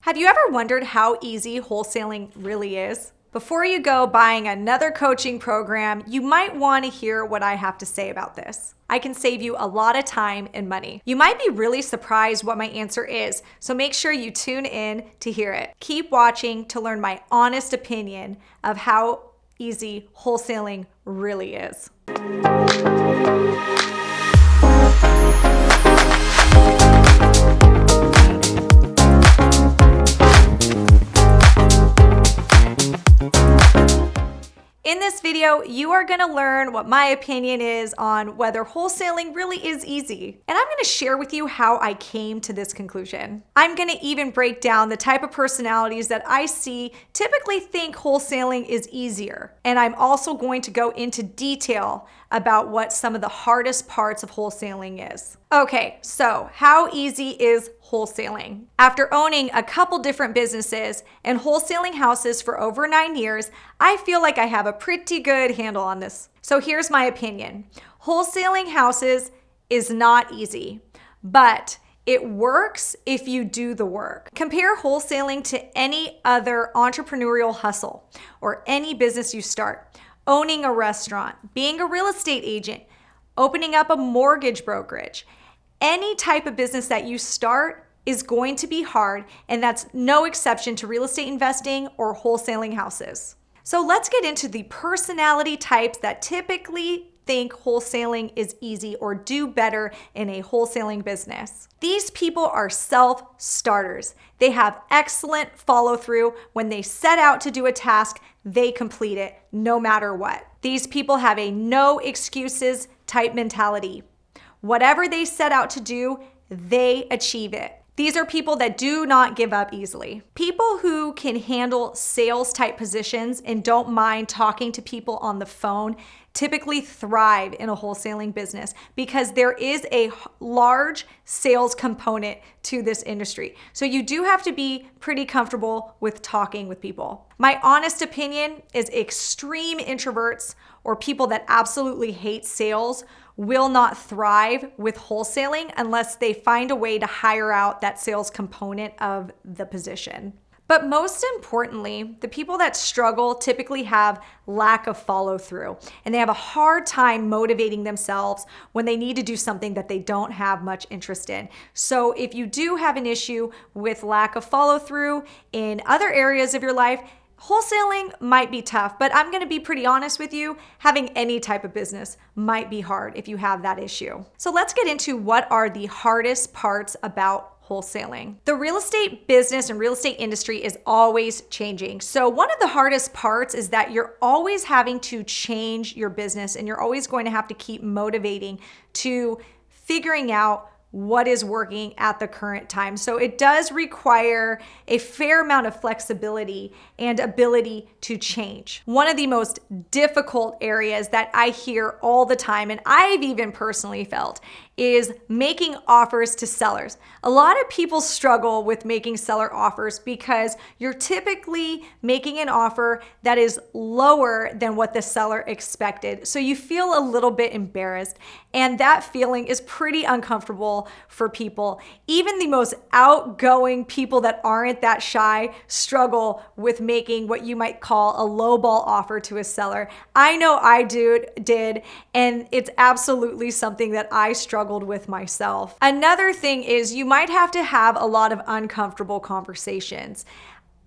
Have you ever wondered how easy wholesaling really is? Before you go buying another coaching program, you might want to hear what I have to say about this. I can save you a lot of time and money. You might be really surprised what my answer is, so make sure you tune in to hear it. Keep watching to learn my honest opinion of how easy wholesaling really is. In this video, you are going to learn what my opinion is on whether wholesaling really is easy. And I'm going to share with you how I came to this conclusion. I'm going to even break down the type of personalities that I see typically think wholesaling is easier. And I'm also going to go into detail about what some of the hardest parts of wholesaling is. Okay, so how easy is wholesaling? After owning a couple different businesses and wholesaling houses for over 9 years, I feel like I have a pretty good handle on this. So here's my opinion. Wholesaling houses is not easy, but it works if you do the work. Compare wholesaling to any other entrepreneurial hustle or any business you start. Owning a restaurant, being a real estate agent, opening up a mortgage brokerage. Any type of business that you start is going to be hard, and that's no exception to real estate investing or wholesaling houses. So let's get into the personality types that typically think wholesaling is easy or do better in a wholesaling business. These people are self-starters. They have excellent follow-through. When they set out to do a task, they complete it no matter what. These people have a no excuses type mentality. Whatever they set out to do, they achieve it. These are people that do not give up easily. People who can handle sales type positions and don't mind talking to people on the phone typically thrive in a wholesaling business because there is a large sales component to this industry. So you do have to be pretty comfortable with talking with people. My honest opinion is extreme introverts or people that absolutely hate sales will not thrive with wholesaling unless they find a way to hire out that sales component of the position. But most importantly, the people that struggle typically have lack of follow through, and they have a hard time motivating themselves when they need to do something that they don't have much interest in. So if you do have an issue with lack of follow through in other areas of your life, wholesaling might be tough, but I'm going to be pretty honest with you, having any type of business might be hard if you have that issue. So let's get into what are the hardest parts about wholesaling. The real estate business and real estate industry is always changing. So one of the hardest parts is that you're always having to change your business and you're always going to have to keep motivating to figuring out what is working at the current time. So it does require a fair amount of flexibility and ability to change. One of the most difficult areas that I hear all the time, and I've even personally felt, is making offers to sellers. A lot of people struggle with making seller offers because you're typically making an offer that is lower than what the seller expected. So you feel a little bit embarrassed, and that feeling is pretty uncomfortable for people. Even the most outgoing people that aren't that shy struggle with making what you might call a lowball offer to a seller. I know I did, and it's absolutely something that I struggled with myself. Another thing is you might have to have a lot of uncomfortable conversations.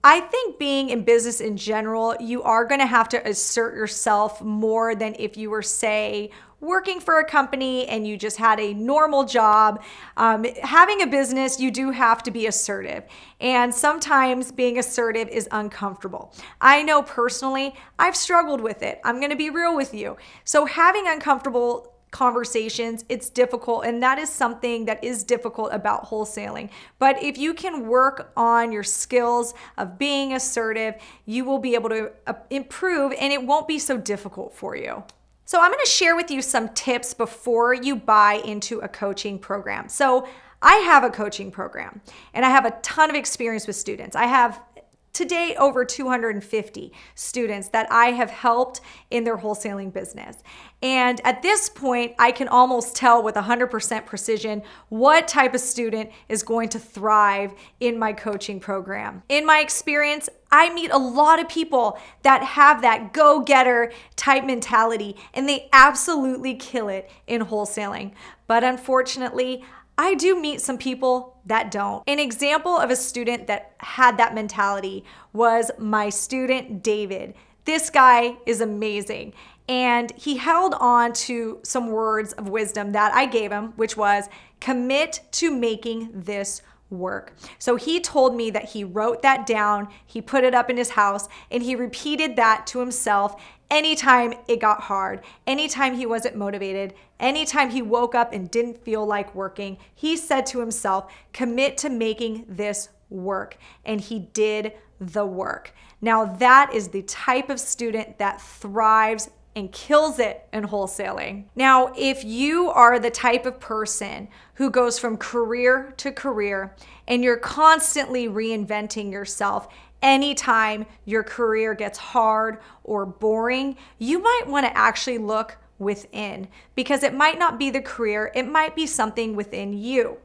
I think being in business in general, you are going to have to assert yourself more than if you were, say, working for a company and you just had a normal job. Having a business, you do have to be assertive. And sometimes being assertive is uncomfortable. I know personally, I've struggled with it. I'm going to be real with you. So having uncomfortable conversations, it's difficult, and that is something that is difficult about wholesaling. But if you can work on your skills of being assertive, you will be able to improve and it won't be so difficult for you. So I'm going to share with you some tips before you buy into a coaching program. So I have a coaching program and I have a ton of experience with students. I have today over 250 students that I have helped in their wholesaling business. And at this point, I can almost tell with 100% precision what type of student is going to thrive in my coaching program. In my experience, I meet a lot of people that have that go-getter type mentality, and they absolutely kill it in wholesaling. But unfortunately, I do meet some people that don't. An example of a student that had that mentality was my student, David. This guy is amazing. And he held on to some words of wisdom that I gave him, which was commit to making this work. So he told me that he wrote that down, he put it up in his house, and he repeated that to himself anytime it got hard, anytime he wasn't motivated, anytime he woke up and didn't feel like working. He said to himself, commit to making this work. And he did the work. Now that is the type of student that thrives and kills it in wholesaling. Now, if you are the type of person who goes from career to career and you're constantly reinventing yourself anytime your career gets hard or boring, you might want to actually look within, because it might not be the career, it might be something within you.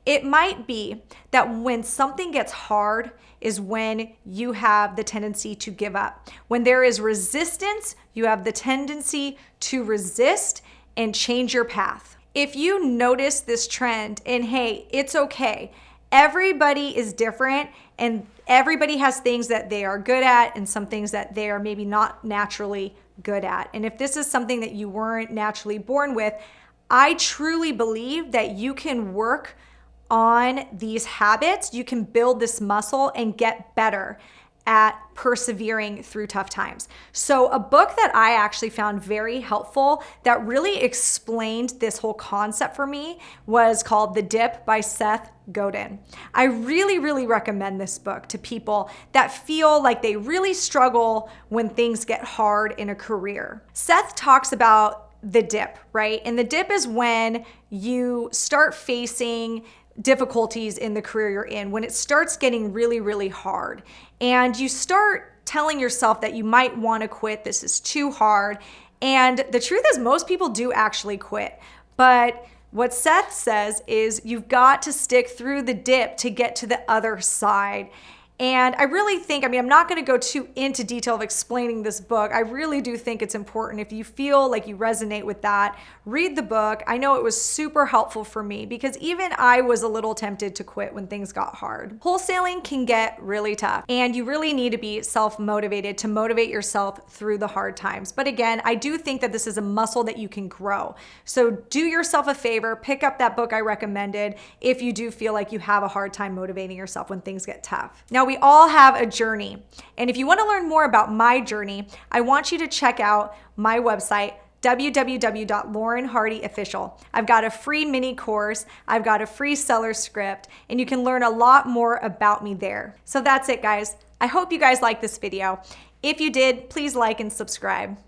It might be that when something gets hard is when you have the tendency to give up. When there is resistance, you have the tendency to resist and change your path. If you notice this trend, and hey, it's okay. Everybody is different and everybody has things that they are good at and some things that they are maybe not naturally good at. And if this is something that you weren't naturally born with, I truly believe that you can work on these habits. You can build this muscle and get better at persevering through tough times. So a book that I actually found very helpful that really explained this whole concept for me was called The Dip by Seth Godin. I really, really recommend this book to people that feel like they really struggle when things get hard in a career. Seth talks about the dip, right? And the dip is when you start facing difficulties in the career you're in, when it starts getting really, really hard and you start telling yourself that you might want to quit, this is too hard. And the truth is most people do actually quit. But what Seth says is you've got to stick through the dip to get to the other side. And I really think, I'm not going to go too into detail of explaining this book. I really do think it's important. If you feel like you resonate with that, read the book. I know it was super helpful for me because even I was a little tempted to quit when things got hard. Wholesaling can get really tough and you really need to be self-motivated to motivate yourself through the hard times. But again, I do think that this is a muscle that you can grow. So do yourself a favor, pick up that book I recommended if you do feel like you have a hard time motivating yourself when things get tough. Now, we all have a journey. And if you want to learn more about my journey, I want you to check out my website, www.laurenhardyofficial. I've got a free mini course, I've got a free seller script, and you can learn a lot more about me there. So that's it, guys. I hope you guys liked this video. If you did, please like and subscribe.